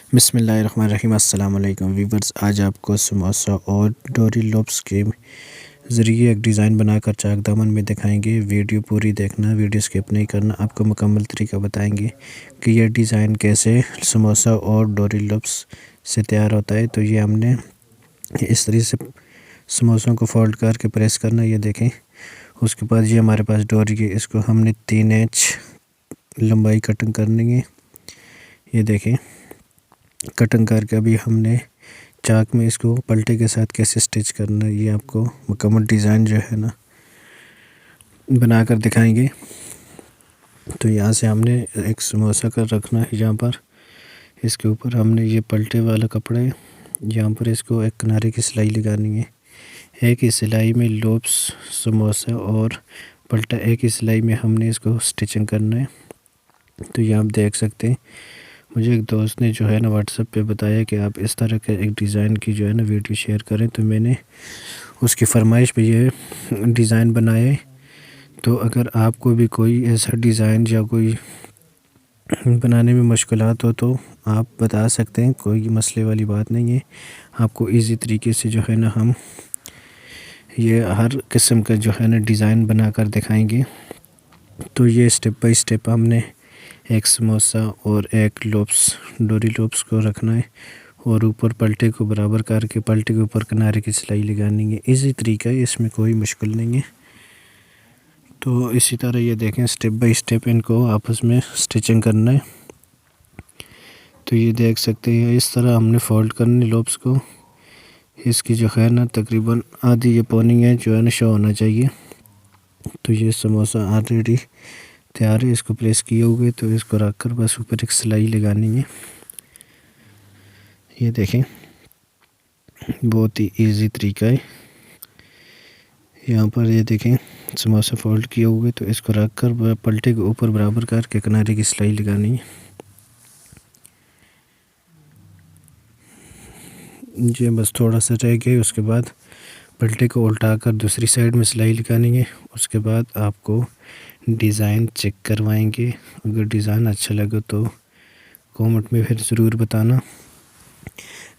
बिस्मिल्लाहिर्रहमानिर्रहीम। अस्सलाम वालेकुम वीवर्स, आज आपको समोसा और डोरी लोब्स के ज़रिए एक डिज़ाइन बनाकर चाक दामन में दिखाएंगे। वीडियो पूरी देखना, वीडियो स्किप नहीं करना। आपको मुकम्मल तरीका बताएंगे कि यह डिज़ाइन कैसे समोसा और डोरी लोब्स से तैयार होता है। तो ये हमने इस तरीके से समोसों को फोल्ड करके प्रेस करना, ये देखें। उसके बाद ये हमारे पास डोरी है, इसको हमने 3 इंच लंबाई कटिंग करनी है। ये देखें, कटिंग करके अभी हमने चाक में इसको पलटे के साथ कैसे स्टिच करना है, ये आपको मुकम्मल डिज़ाइन जो है ना बनाकर दिखाएंगे। तो यहाँ से हमने एक समोसा कर रखना है, यहाँ पर इसके ऊपर हमने ये पलटे वाला कपड़ा है, यहाँ पर इसको एक किनारे की सिलाई लगानी है। एक ही सिलाई में लोब्स, समोसा और पलटा एक ही सिलाई में हमने इसको स्टिचिंग करना है। तो ये आप देख सकते हैं, मुझे एक दोस्त ने जो है ना व्हाट्सएप पे बताया कि आप इस तरह के एक डिज़ाइन की जो है ना वीडियो शेयर करें, तो मैंने उसकी फरमाइश पे ये डिज़ाइन बनाए। तो अगर आपको भी कोई ऐसा डिज़ाइन या कोई बनाने में मुश्किलात हो तो आप बता सकते हैं, कोई मसले वाली बात नहीं है। आपको इजी तरीके से जो है ना हम ये हर किस्म का जो है ना डिज़ाइन बनाकर दिखाएंगे। तो ये स्टेप बाय स्टेप हमने एक समोसा और एक लोब्स, डोरी लोब्स को रखना है और ऊपर पलटे को बराबर करके पलटे के ऊपर किनारे की सिलाई लगानी है। इसी तरीका है, इसमें कोई मुश्किल नहीं है। तो इसी तरह ये देखें, स्टेप बाय स्टेप इनको आपस में स्टिचिंग करना है। तो ये देख सकते हैं, इस तरह हमने फोल्ड करनी लोब्स को। इसकी जो है ना तकरीबन आधी ये पौनी है जो है ना शो होना चाहिए। तो ये समोसा ऑलरेडी तैयार है, इसको प्लेस किए हुए। तो इसको रख कर बस ऊपर एक सिलाई लगानी है। ये देखें, बहुत ही इजी तरीका है। यहाँ पर ये देखें, समोसा फोल्ड किए हुए, तो इसको रख कर पलटे के ऊपर बराबर करके किनारे की सिलाई लगानी है। ये बस थोड़ा सा रह गया, उसके बाद पलटे को उल्टा कर दूसरी साइड में सिलाई लगानी है। उसके बाद आपको डिज़ाइन चेक करवाएंगे। अगर डिज़ाइन अच्छा लगे तो कमेंट में फिर ज़रूर बताना।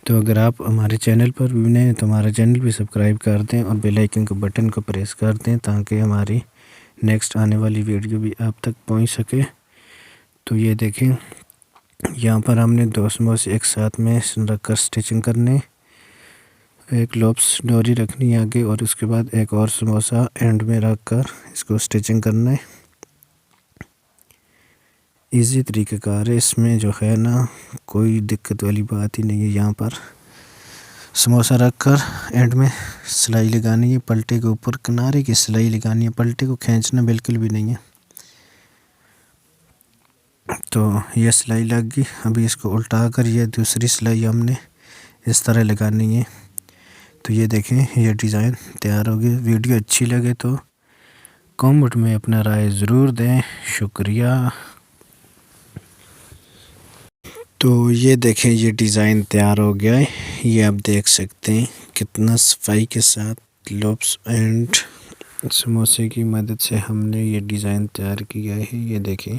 तो अगर आप हमारे चैनल पर भी नए हैं तो हमारा चैनल भी सब्सक्राइब कर दें और बेल आइकन के बटन को प्रेस कर दें, ताकि हमारी नेक्स्ट आने वाली वीडियो भी आप तक पहुंच सके। तो ये देखें, यहाँ पर हमने 2 समोसे एक साथ में रख कर स्टिचिंग करने, एक लोब्स डोरी रखनी है आगे और उसके बाद एक और समोसा एंड में रख कर इसको स्टिचिंग करना है। इजी तरीक़ाकार है, इसमें जो है ना कोई दिक्कत वाली बात ही नहीं है। यहाँ पर समोसा रख कर एंड में सिलाई लगानी है, पलटे के ऊपर किनारे की सिलाई लगानी है, पलटे को खींचना बिल्कुल भी नहीं है। तो ये सिलाई लग गई, अभी इसको उल्टा कर ये दूसरी सिलाई हमने इस तरह लगानी है। तो ये देखें, ये डिज़ाइन तैयार हो गया। वीडियो अच्छी लगे तो कमेंट में अपना राय ज़रूर दें। शुक्रिया। तो ये देखें, ये डिज़ाइन तैयार हो गया है। ये आप देख सकते हैं कितना सफाई के साथ लोब्स एंड समोसे की मदद से हमने ये डिज़ाइन तैयार किया है। ये देखें।